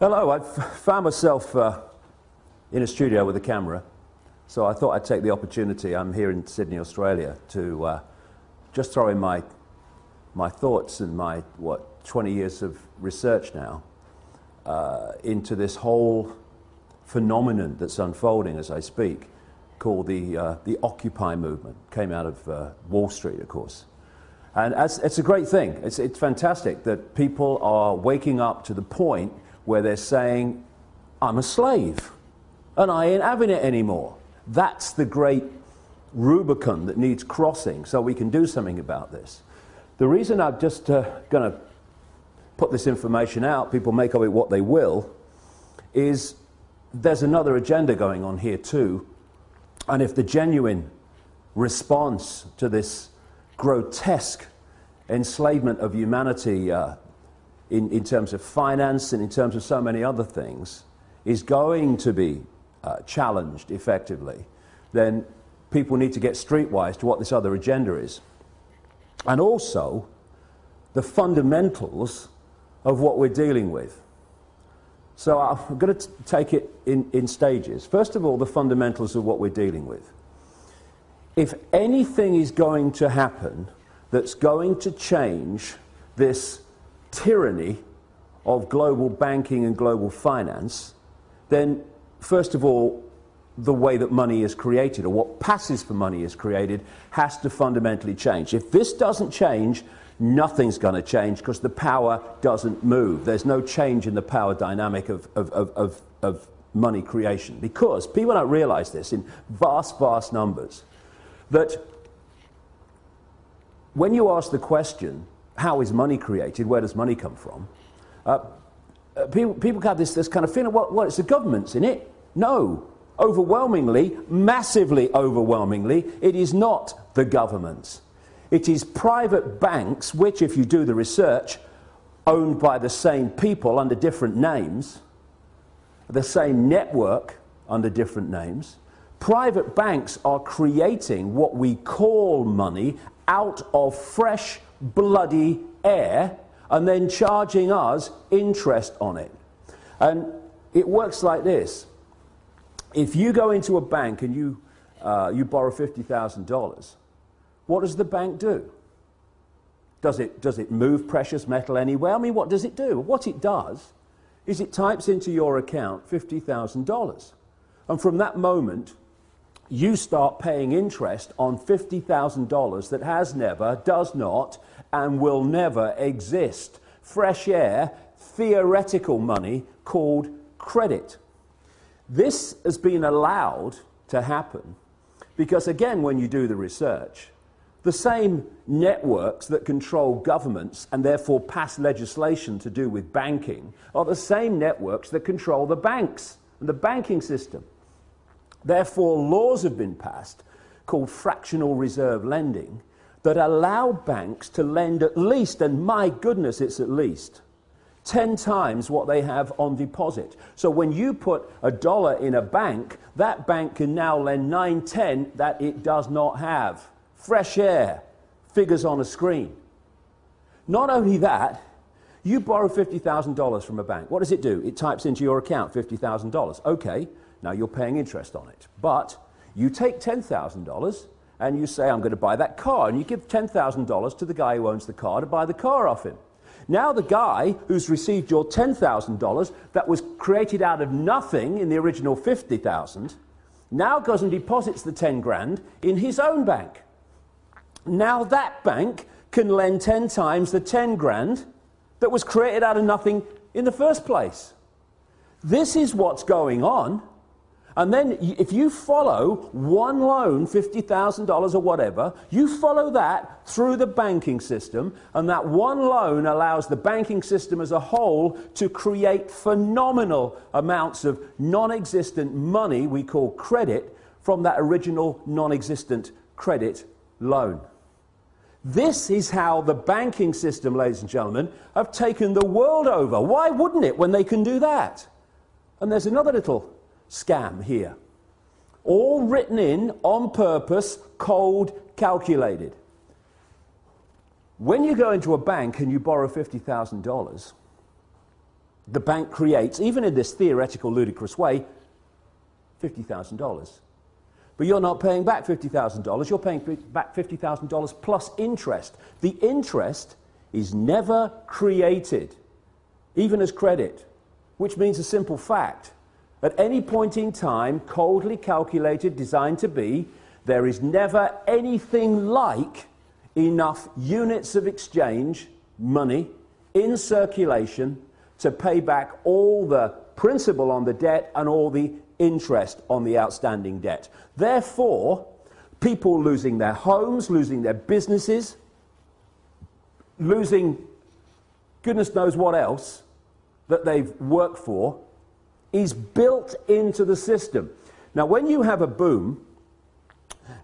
Hello, I've found myself in a studio with a camera, so I thought I'd take the opportunity. I'm here in Sydney, Australia, to just throw in my thoughts and my, 20 years of research now into this whole phenomenon that's unfolding as I speak, called the Occupy movement. Came out of Wall Street, of course. And it's a great thing. It's fantastic that people are waking up to the point where they're saying, I'm a slave, and I ain't having it anymore. That's the great Rubicon that needs crossing so we can do something about this. The reason I'm just going to put this information out, people make of it what they will, is there's another agenda going on here too. And if the genuine response to this grotesque enslavement of humanity in terms of finance and in terms of so many other things is going to be challenged effectively, then people need to get streetwise to what this other agenda is. And also the fundamentals of what we're dealing with. So I'm going to take it in stages. First of all, the fundamentals of what we're dealing with. If anything is going to happen that's going to change this tyranny of global banking and global finance, then first of all, the way that money is created, or what passes for money is created, has to fundamentally change. If this doesn't change, nothing's going to change because the power doesn't move. There's no change in the power dynamic of money creation, because people don't realize this in vast, vast numbers, that when you ask the question, how is money created, where does money come from, people have this kind of feeling, what, it's the government's in it? No. Overwhelmingly, massively overwhelmingly, it is not the government. It is private banks, which, if you do the research, owned by the same people under different names, the same network under different names. Private banks are creating what we call money out of fresh, bloody air, and then charging us interest on it. And it works like this. If you go into a bank and you borrow $50,000, what does the bank do? Does it move precious metal anywhere? I mean, what does it do? What it does is it types into your account $50,000. And from that moment, you start paying interest on $50,000 that has never, does not, and will never exist. Fresh air, theoretical money called credit. This has been allowed to happen because, again, when you do the research, the same networks that control governments and therefore pass legislation to do with banking are the same networks that control the banks and the banking system. Therefore, laws have been passed called fractional reserve lending that allow banks to lend at least, and my goodness, it's at least 10 times what they have on deposit. So when you put $1 in a bank, that bank can now lend 9/10 that it does not have. Fresh air, figures on a screen. Not only that, you borrow $50,000 from a bank. What does it do? It types into your account $50,000. Okay, now you're paying interest on it. But you take $10,000 and you say, I'm going to buy that car, and you give $10,000 to the guy who owns the car to buy the car off him. Now the guy who's received your $10,000 that was created out of nothing in the original $50,000 now goes and deposits the 10 grand in his own bank. Now that bank can lend 10 times the 10 grand that was created out of nothing in the first place. This is what's going on. And then if you follow one loan, $50,000 or whatever, you follow that through the banking system, and that one loan allows the banking system as a whole to create phenomenal amounts of non-existent money we call credit from that original non-existent credit loan. This is how the banking system, ladies and gentlemen, have taken the world over. Why wouldn't it when they can do that? And there's another little scam here. All written in on purpose, cold, calculated. When you go into a bank and you borrow $50,000, the bank creates, even in this theoretical, ludicrous way, $50,000. But you're not paying back $50,000, you're paying back $50,000 plus interest. The interest is never created, even as credit, which means a simple fact. At any point in time, coldly calculated, designed to be, there is never anything like enough units of exchange, money, in circulation to pay back all the principal on the debt and all the interest on the outstanding debt. Therefore, people losing their homes, losing their businesses, losing goodness knows what else that they've worked for, is built into the system. Now, when you have a boom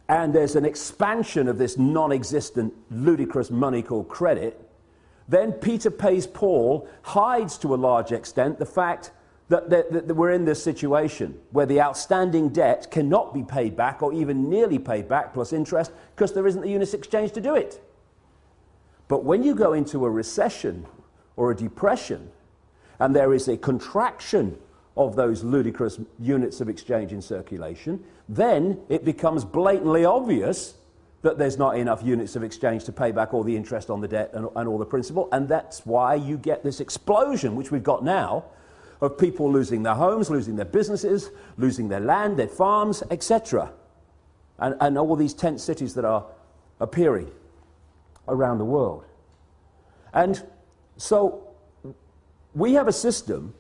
and there's an expansion of this non-existent, ludicrous money called credit, then Peter pays Paul hides to a large extent the fact that we're in this situation where the outstanding debt cannot be paid back or even nearly paid back plus interest because there isn't the units exchange to do it. But when you go into a recession or a depression and there is a contraction of those ludicrous units of exchange in circulation, then it becomes blatantly obvious that there's not enough units of exchange to pay back all the interest on the debt and all the principal, and that's why you get this explosion, which we've got now, of people losing their homes, losing their businesses, losing their land, their farms, etc. And all these tent cities that are appearing around the world. And so we have a system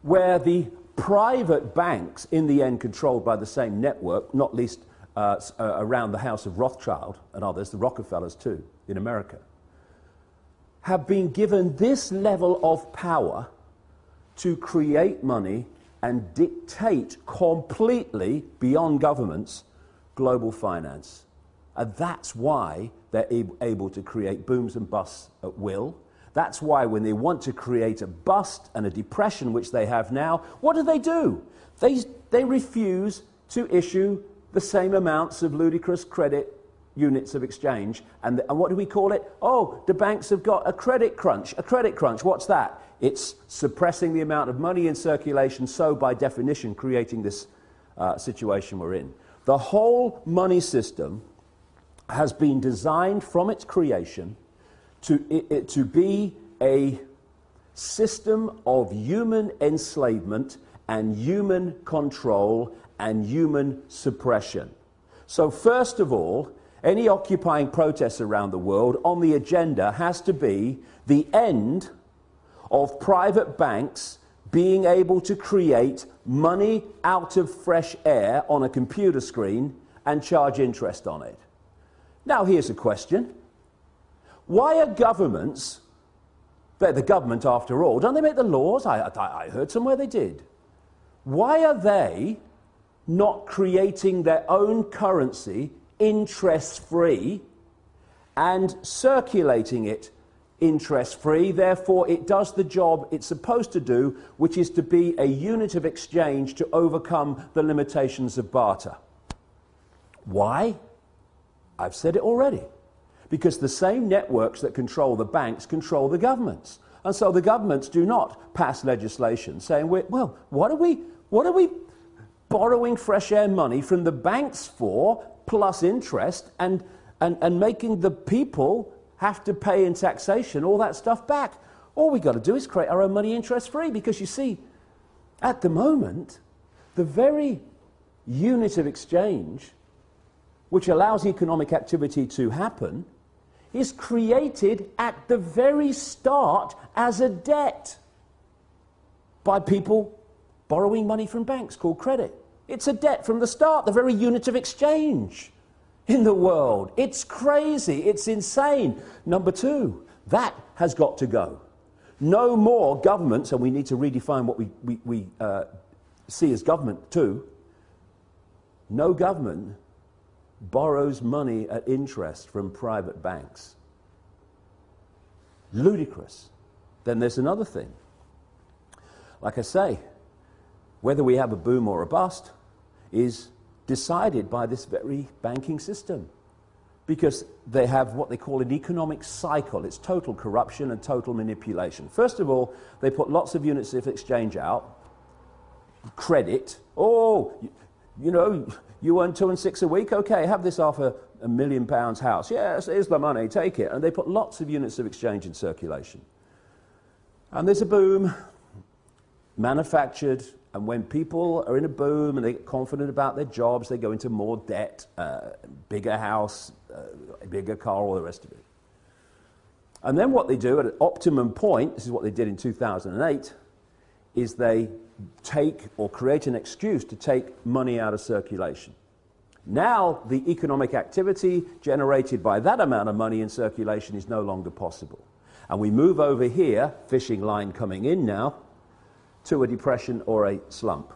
where the private banks, in the end controlled by the same network, not least around the house of Rothschild and others, the Rockefellers too, in America, have been given this level of power to create money and dictate completely, beyond governments, global finance. And that's why they're able to create booms and busts at will. That's why when they want to create a bust and a depression, which they have now, what do? They refuse to issue the same amounts of ludicrous credit units of exchange. And what do we call it? Oh, the banks have got a credit crunch. A credit crunch, what's that? It's suppressing the amount of money in circulation, so by definition creating this situation we're in. The whole money system has been designed from its creation to be a system of human enslavement and human control and human suppression. So first of all, any occupying protests around the world on the agenda has to be the end of private banks being able to create money out of fresh air on a computer screen and charge interest on it. Now here's a question. Why are governments, they're the government after all, don't they make the laws? I heard somewhere they did. Why are they not creating their own currency interest-free and circulating it interest-free? Therefore, it does the job it's supposed to do, which is to be a unit of exchange to overcome the limitations of barter. Why? I've said it already. Because the same networks that control the banks control the governments. And so the governments do not pass legislation saying, well, what are we borrowing fresh air money from the banks for, plus interest, and making the people have to pay in taxation all that stuff back? All we got to do is create our own money interest-free, because you see, at the moment, the very unit of exchange which allows economic activity to happen is created at the very start as a debt by people borrowing money from banks called credit. It's a debt from the start, the very unit of exchange in the world. It's crazy, it's insane. Number two, that has got to go. No more governments, and we need to redefine what we see as government too. No government borrows money at interest from private banks. Ludicrous. Then there's another thing. Like I say, whether we have a boom or a bust is decided by this very banking system. because they have what they call an economic cycle. It's total corruption and total manipulation. First of all, they put lots of units of exchange out, credit. Oh, you know, you earn 2 and 6 a week? Okay, have this £500,000 house. Yes, here's the money, take it. And they put lots of units of exchange in circulation. And there's a boom, manufactured, and when people are in a boom and they get confident about their jobs, they go into more debt, bigger house, bigger car, all the rest of it. And then what they do at an optimum point, this is what they did in 2008, is they take or create an excuse to take money out of circulation. Now the economic activity generated by that amount of money in circulation is no longer possible. And we move over here, fishing line coming in now, to a depression or a slump.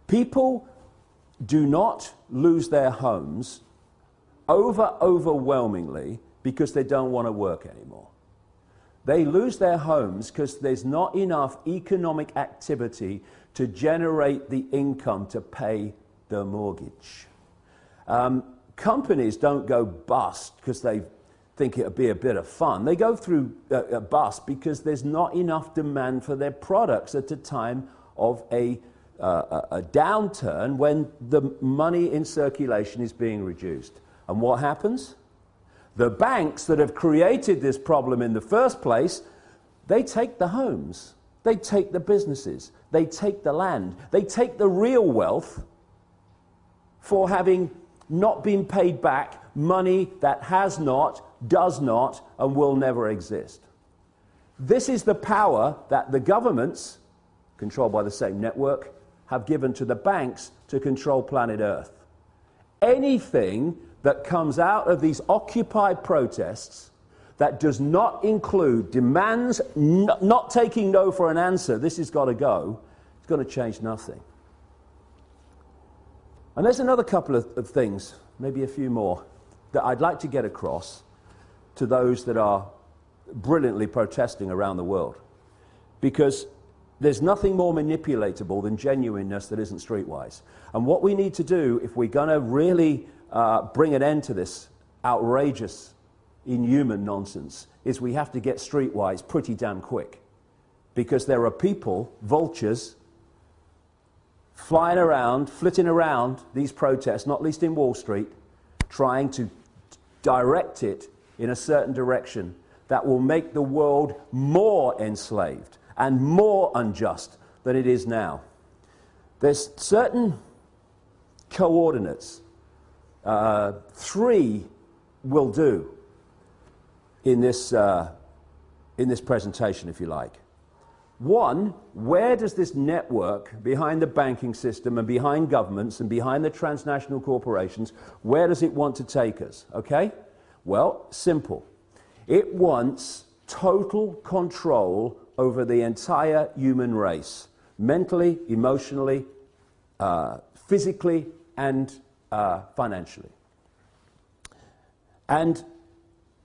People do not lose their homes overwhelmingly because they don't want to work anymore. They lose their homes because there's not enough economic activity to generate the income to pay the mortgage. Companies don't go bust because they think it would be a bit of fun. They go through a bust because there's not enough demand for their products at a time of a downturn when the money in circulation is being reduced. And what happens? The banks that have created this problem in the first place, they take the homes, they take the businesses, they take the land, they take the real wealth for having not been paid back money that has not, does not, and will never exist. This is the power that the governments, controlled by the same network, have given to the banks to control planet Earth. Anything that comes out of these Occupy protests that does not include demands, not taking no for an answer, this has got to go, it's going to change nothing. And there's another couple of things, maybe a few more, that I'd like to get across to those that are brilliantly protesting around the world. Because there's nothing more manipulatable than genuineness that isn't streetwise. And what we need to do, if we're going to really bring an end to this outrageous, inhuman nonsense, is we have to get streetwise pretty damn quick. Because there are people, vultures, flying around, flitting around these protests, not least in Wall Street, trying to direct it in a certain direction that will make the world more enslaved and more unjust than it is now. There's certain coordinates, 3 will do in this presentation, if you like. 1, where does this network behind the banking system and behind governments and behind the transnational corporations, where does it want to take us? Okay? Well, simple. It wants total control over the entire human race, mentally, emotionally, physically, and financially. And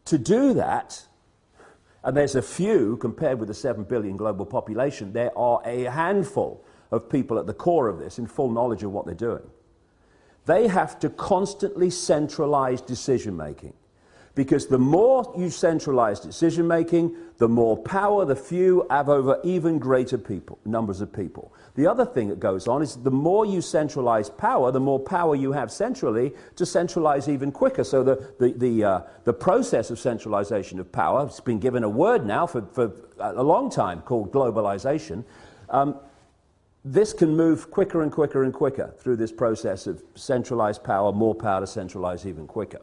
to do that, and there's a few, compared with the 7 billion global population, there are a handful of people at the core of this in full knowledge of what they're doing. They have to constantly centralize decision-making. Because the more you centralize decision-making, the more power the few have over even greater numbers of people. The other thing that goes on is the more you centralize power, the more power you have centrally to centralize even quicker. So the process of centralization of power, it's been given a word now for a long time called globalization. This can move quicker and quicker and quicker through this process of centralized power, more power to centralize even quicker.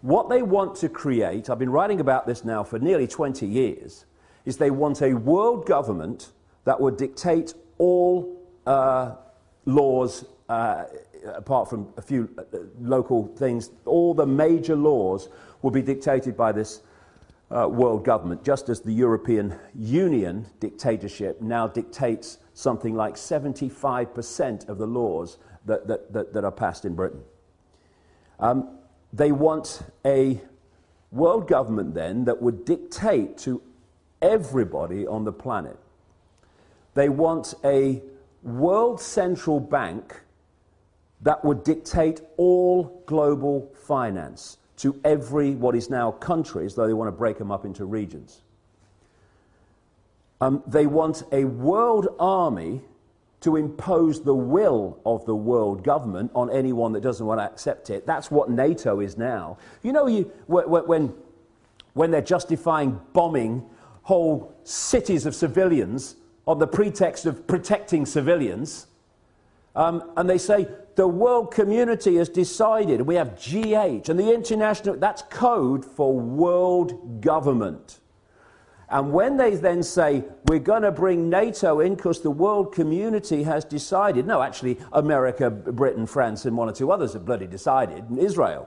What they want to create, I've been writing about this now for nearly 20 years, is they want a world government that would dictate all laws, apart from a few local things. All the major laws will be dictated by this world government, just as the European Union dictatorship now dictates something like 75% of the laws that are passed in Britain. They want a world government then that would dictate to everybody on the planet. They want a world central bank that would dictate all global finance to every what is now countries, though they want to break them up into regions. They want a world army to impose the will of the world government on anyone that doesn't want to accept it. That's what NATO is now. You know, when they're justifying bombing whole cities of civilians on the pretext of protecting civilians, and they say the world community has decided, and we have GH, and the international, that's code for world government. And when they then say, we're going to bring NATO in because the world community has decided, no, actually, America, Britain, France, and one or two others have bloody decided, and Israel.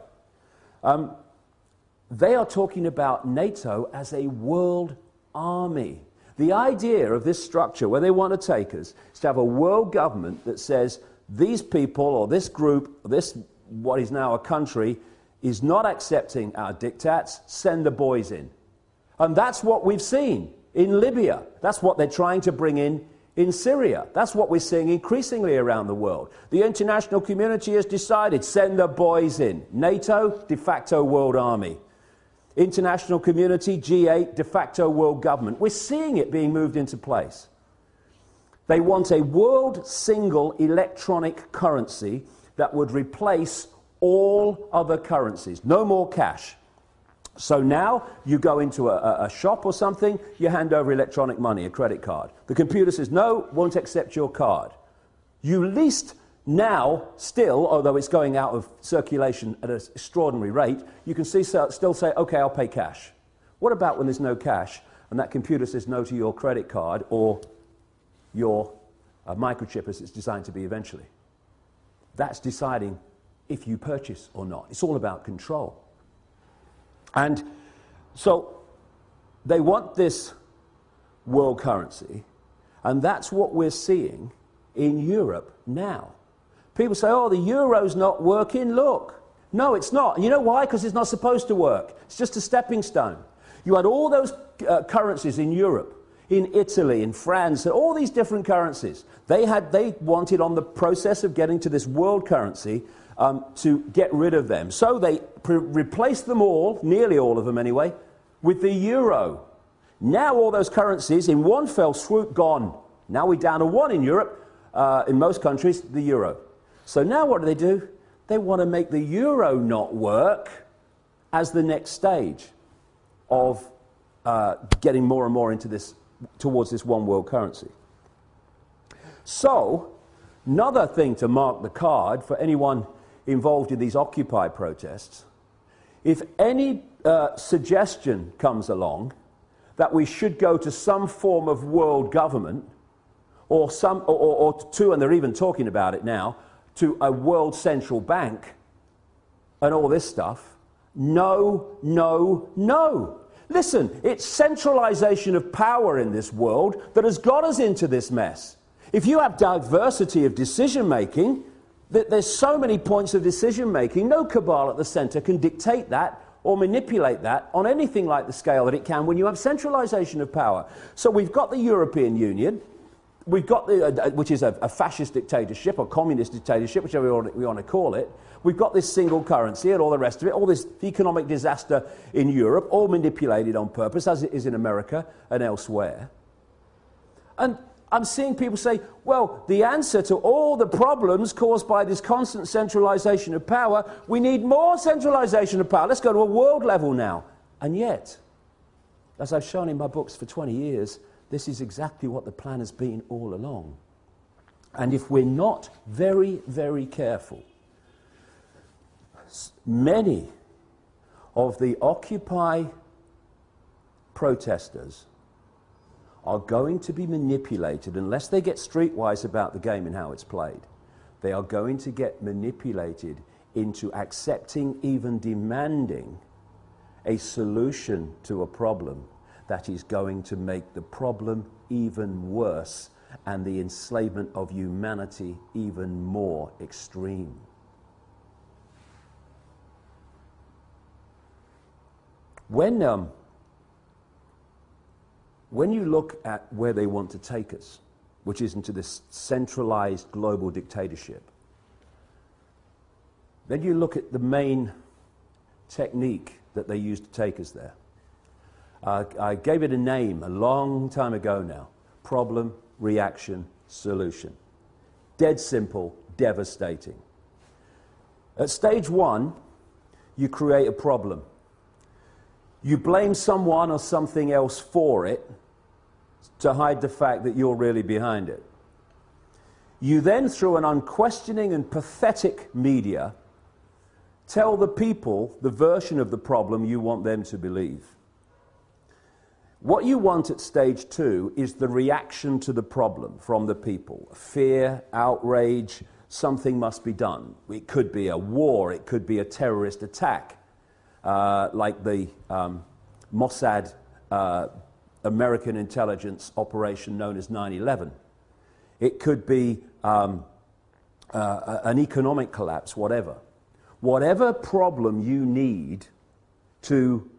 They are talking about NATO as a world army. The idea of this structure, where they want to take us, is to have a world government that says, these people, or this group, or this, what is now a country, is not accepting our diktats, send the boys in. And that's what we've seen in Libya. That's what they're trying to bring in Syria. That's what we're seeing increasingly around the world. The international community has decided, send the boys in. NATO, de facto world army. International community, G8, de facto world government. We're seeing it being moved into place. They want a world single electronic currency that would replace all other currencies. No more cash. So now you go into a shop or something, you hand over electronic money, a credit card. The computer says, no, won't accept your card. You least now, still, although it's going out of circulation at an extraordinary rate, you can still say, okay, I'll pay cash. What about when there's no cash and that computer says no to your credit card or your microchip as it's designed to be eventually? That's deciding if you purchase or not. It's all about control. And so they want this world currency, and that's what we're seeing in Europe now. People say, oh, the euro's not working. Look. No, it's not. And you know why? Because it's not supposed to work. It's just a stepping stone. You had all those currencies in Europe, in Italy, in France, all these different currencies. They wanted on the process of getting to this world currency to get rid of them. So they replaced them all, nearly all of them anyway, with the euro. Now all those currencies, in one fell swoop, gone. Now we're down to one in Europe, in most countries, the euro. So now what do? They want to make the euro not work as the next stage of getting more and more into this, towards this one world currency. So, another thing to mark the card for anyone involved in these Occupy protests, if any suggestion comes along that we should go to some form of world government, or to, and they're even talking about it now, to a world central bank and all this stuff, no, no, no. Listen, it's centralization of power in this world that has got us into this mess. If you have diversity of decision-making, there's so many points of decision-making, no cabal at the center can dictate that or manipulate that on anything like the scale that it can when you have centralization of power. So we've got the European Union, we've got which is a fascist dictatorship or communist dictatorship, whichever we want to call it. We've got this single currency and all the rest of it, all this economic disaster in Europe, all manipulated on purpose, as it is in America and elsewhere. And I'm seeing people say, well, the answer to all the problems caused by this constant centralization of power, we need more centralization of power. Let's go to a world level now. And yet, as I've shown in my books for 20 years, this is exactly what the plan has been all along. And if we're not very, very careful, many of the Occupy protesters are going to be manipulated, unless they get streetwise about the game and how it's played. They are going to get manipulated into accepting, even demanding, a solution to a problem that is going to make the problem even worse and the enslavement of humanity even more extreme. When you look at where they want to take us, which is into this centralized global dictatorship, Then you look at the main technique that they used to take us there. I gave it a name a long time ago now. Problem, reaction, solution. Dead simple, devastating. At stage one, you create a problem. You blame someone or something else for it to hide the fact that you're really behind it. You then, through an unquestioning and pathetic media, tell the people the version of the problem you want them to believe. What you want at stage two is the reaction to the problem from the people. Fear, outrage, something must be done. It could be a war, it could be a terrorist attack, like the Mossad American intelligence operation known as 9/11. It could be an economic collapse, whatever. Whatever problem you need to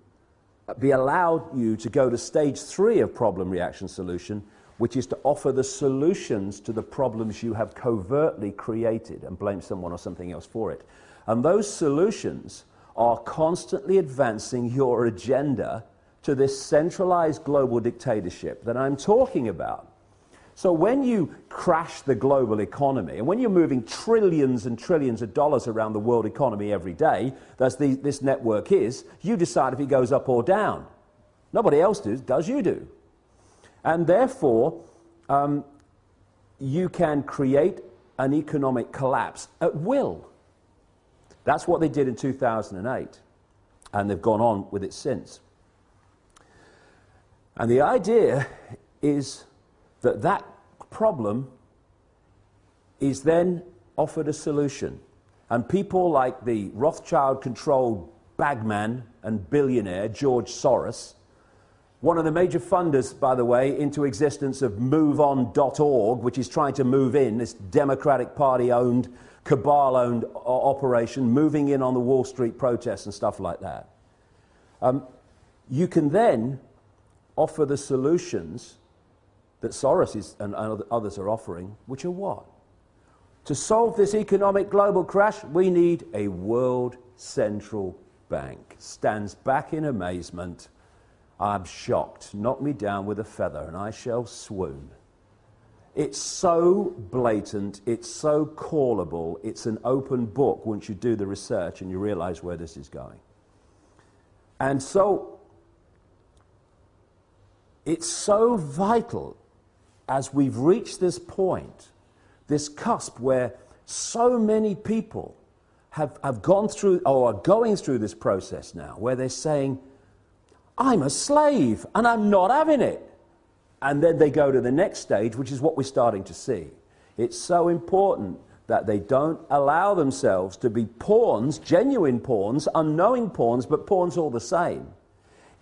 be allowed you to go to stage 3 of problem, reaction, solution, which is to offer the solutions to the problems you have covertly created and blame someone or something else for it. And those solutions are constantly advancing your agenda to this centralized global dictatorship that I'm talking about. So when you crash the global economy, and when you're moving trillions and trillions of dollars around the world economy every day, as this network is, you decide if it goes up or down. Nobody else does, you do. And therefore, you can create an economic collapse at will. That's what they did in 2008, and they've gone on with it since. And the idea is that problem is then offered a solution. And people like the Rothschild-controlled bagman and billionaire George Soros, one of the major funders, by the way, into existence of MoveOn.org, which is trying to move in, this Democratic Party-owned, cabal-owned operation, moving in on the Wall Street protests and stuff like that. You can then offer the solutions that Soros and others are offering, which are what? To solve this economic global crash, we need a world central bank. Stands back in amazement. I'm shocked. Knock me down with a feather and I shall swoon. It's so blatant, it's so callable, it's an open book once you do the research and you realize where this is going. And so, it's so vital as we've reached this point, this cusp where so many people have gone through or are going through this process now, where they're saying, I'm a slave and I'm not having it. And then they go to the next stage, which is what we're starting to see. It's so important that they don't allow themselves to be pawns, genuine pawns, unknowing pawns, but pawns all the same,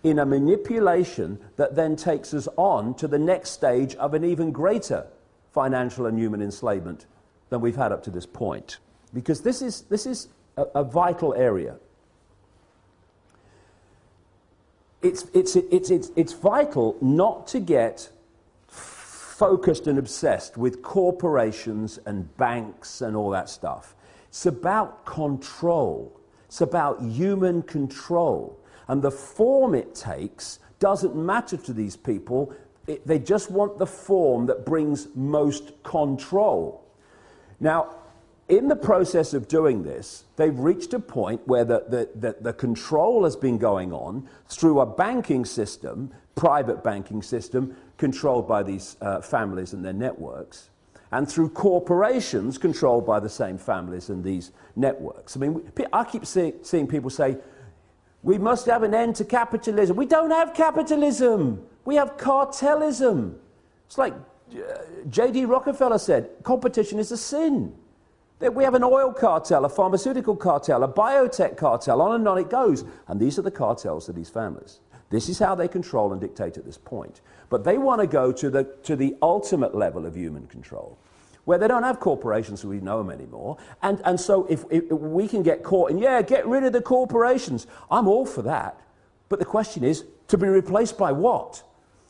in a manipulation that then takes us on to the next stage of an even greater financial and human enslavement than we've had up to this point. Because this is a vital area. It's vital not to get focused and obsessed with corporations and banks and all that stuff. It's about control. It's about human control. And the form it takes doesn't matter to these people. They just want the form that brings most control. Now, in the process of doing this, they've reached a point where the control has been going on through a banking system, private banking system, controlled by these families and their networks, and through corporations controlled by the same families and these networks. I mean, I keep seeing people say, we must have an end to capitalism. We don't have capitalism. We have cartelism. It's like J.D. Rockefeller said, competition is a sin. We have an oil cartel, a pharmaceutical cartel, a biotech cartel, on and on it goes. And these are the cartels of these families. This is how they control and dictate at this point. But they want to go to the ultimate level of human control, where they don't have corporations as we know them anymore. And so if we can get caught in, yeah, get rid of the corporations, I'm all for that. But the question is, to be replaced by what?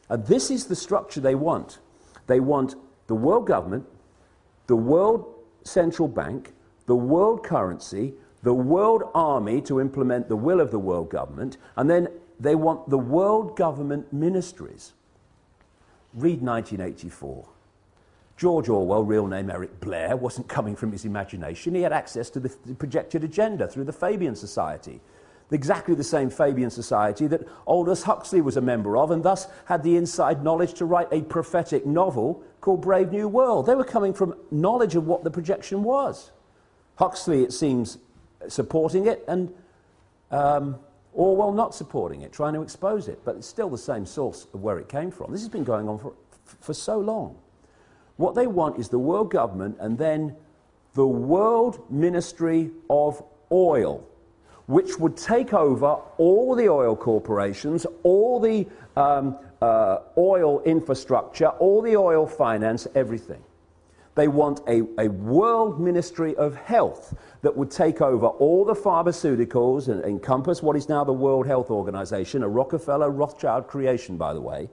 And this is the structure they want. They want the world government, the world central bank, the world currency, the world army to implement the will of the world government, and then they want the world government ministries. Read 1984. George Orwell, real name Eric Blair, wasn't coming from his imagination. He had access to the projected agenda through the Fabian Society. Exactly the same Fabian Society that Aldous Huxley was a member of, and thus had the inside knowledge to write a prophetic novel called Brave New World. They were coming from knowledge of what the projection was. Huxley, it seems, supporting it, and Orwell not supporting it, trying to expose it. But it's still the same source of where it came from. This has been going on for so long. What they want is the world government and then the World Ministry of Oil, which would take over all the oil corporations, all the oil infrastructure, all the oil finance, everything. They want a World Ministry of Health that would take over all the pharmaceuticals and encompass what is now the World Health Organization, a Rockefeller Rothschild creation, by the way.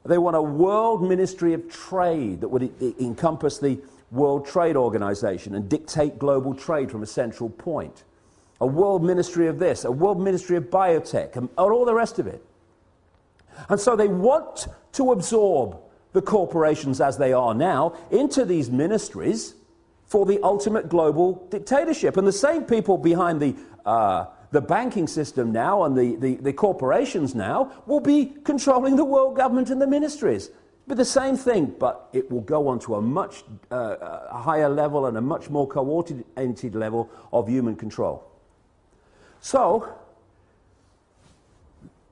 They want a World Ministry of Trade that would encompass the World Trade Organization and dictate global trade from a central point. A World Ministry of this, a World Ministry of Biotech, and all the rest of it. And so they want to absorb the corporations as they are now into these ministries for the ultimate global dictatorship. And the same people behind the banking system now and the corporations now will be controlling the world government and the ministries. But the same thing, but it will go on to a much higher level and a much more coordinated level of human control. So,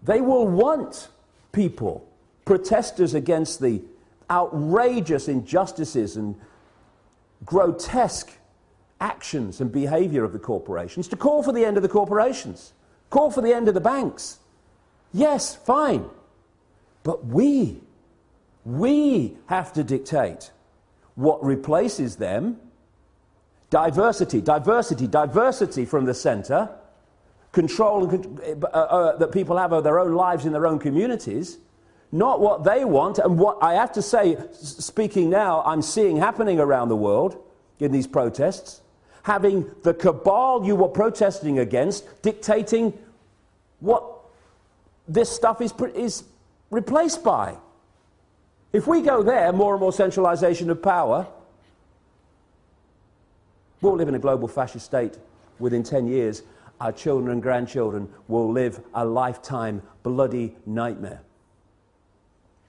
they will want people, protesters against the outrageous injustices and grotesque actions and behavior of the corporations, to call for the end of the corporations, call for the end of the banks. Yes, fine. But we have to dictate what replaces them. Diversity from the center. Control that people have of their own lives in their own communities. Not what they want, and what I have to say, speaking now, I'm seeing happening around the world in these protests, having the cabal you were protesting against dictating what this stuff is replaced by. If we go there, more and more centralization of power, we'll live in a global fascist state within 10 years. Our children and grandchildren will live a lifetime bloody nightmare.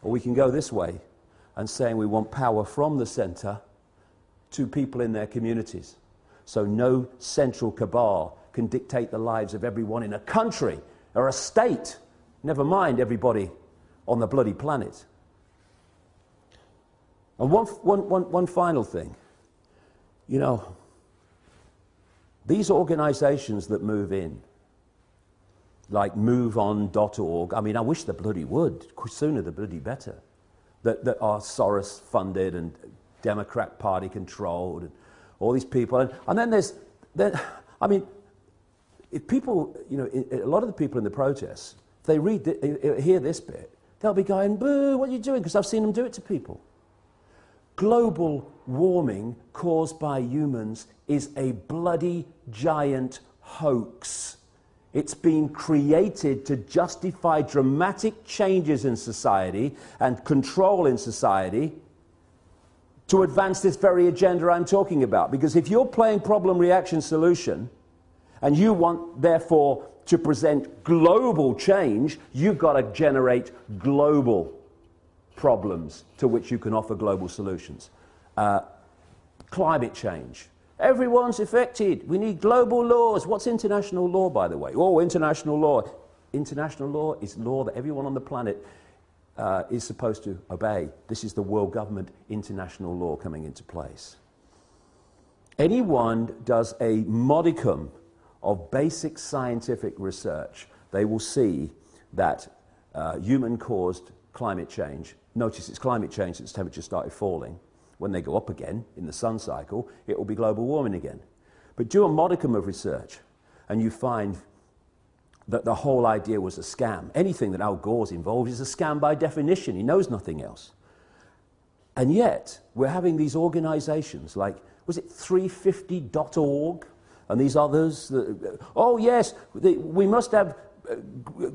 Or we can go this way and saying we want power from the center to people in their communities. So no central cabal can dictate the lives of everyone in a country or a state, never mind everybody on the bloody planet. And one final thing. You know, these organizations that move in, like moveon.org, I mean, I wish the bloody would, sooner the bloody better, that are Soros funded and Democrat Party controlled, and all these people. And then I mean, if people, you know, a lot of the people in the protests, they hear this bit, they'll be going, boo, what are you doing? Because I've seen them do it to people. Global warming caused by humans is a bloody giant hoax. It's been created to justify dramatic changes in society and control in society to advance this very agenda I'm talking about. Because if you're playing problem, reaction, solution, and you want, therefore, to present global change, you've got to generate global problems to which you can offer global solutions. Climate change. Everyone's affected. We need global laws. What's international law, by the way? Oh, international law. International law is law that everyone on the planet is supposed to obey. This is the world government international law coming into place. Anyone does a modicum of basic scientific research, they will see that human-caused climate change, notice it's climate change since temperatures started falling. When they go up again in the sun cycle, it will be global warming again. But do a modicum of research, and you find that the whole idea was a scam. Anything that Al Gore's involved is a scam by definition. He knows nothing else. And yet, we're having these organizations like, was it 350.org? and these others, oh yes, we must have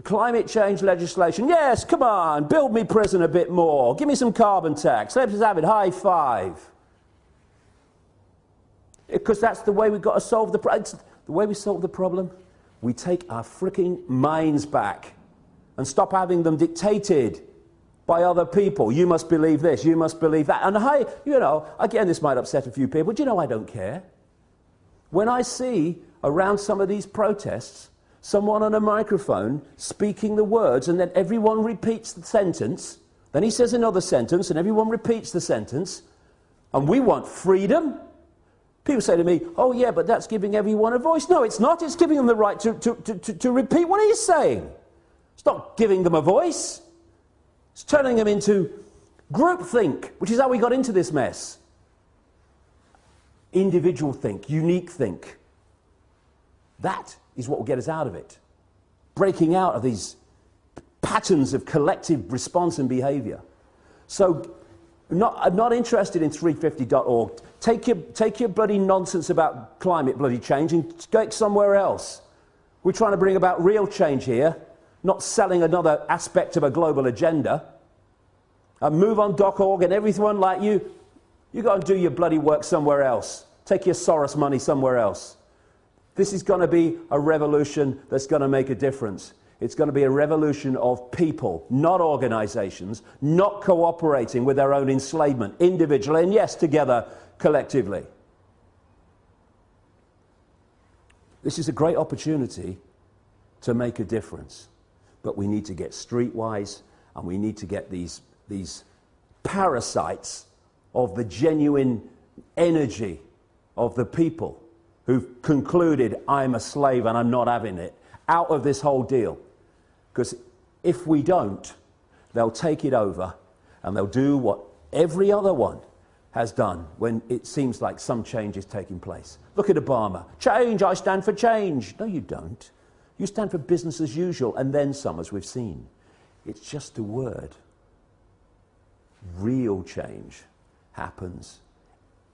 climate change legislation. Yes, come on, build me prison a bit more. Give me some carbon tax. Let's have it. High five. Because that's the way we've got to solve the problem. The way we solve the problem, we take our freaking minds back and stop having them dictated by other people. You must believe this, you must believe that. And you know, again, this might upset a few people, but you know I don't care. When I see around some of these protests someone on a microphone speaking the words and then everyone repeats the sentence, then he says another sentence and everyone repeats the sentence, and we want freedom. People say to me, oh yeah, but that's giving everyone a voice. No, it's not. It's giving them the right to repeat what he's saying. It's not giving them a voice. It's turning them into groupthink, which is how we got into this mess. Individual think, unique think. That is what will get us out of it. Breaking out of these patterns of collective response and behavior. So, I'm not interested in 350.org. Take your bloody nonsense about climate bloody change and go somewhere else. We're trying to bring about real change here, not selling another aspect of a global agenda. And move on .org and everyone like you go and do your bloody work somewhere else. Take your Soros money somewhere else. This is going to be a revolution that's going to make a difference. It's going to be a revolution of people, not organizations, not cooperating with their own enslavement, individually, and yes, together, collectively. This is a great opportunity to make a difference. But we need to get streetwise, and we need to get these parasites of the genuine energy of the people who've concluded, I'm a slave and I'm not having it, out of this whole deal. Because if we don't, they'll take it over and they'll do what every other one has done when it seems like some change is taking place. Look at Obama. Change, I stand for change. No, you don't. You stand for business as usual, and then some, as we've seen. It's just a word. Real change happens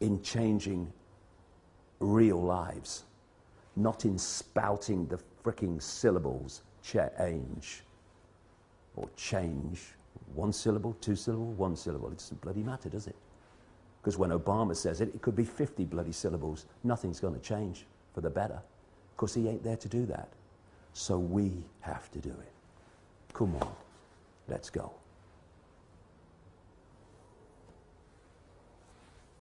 in changing real lives, not in spouting the fricking syllables change or change. One syllable, two syllable, one syllable. It doesn't bloody matter, does it? Because when Obama says it, it could be 50 bloody syllables. Nothing's going to change for the better, because he ain't there to do that. So we have to do it. Come on, let's go.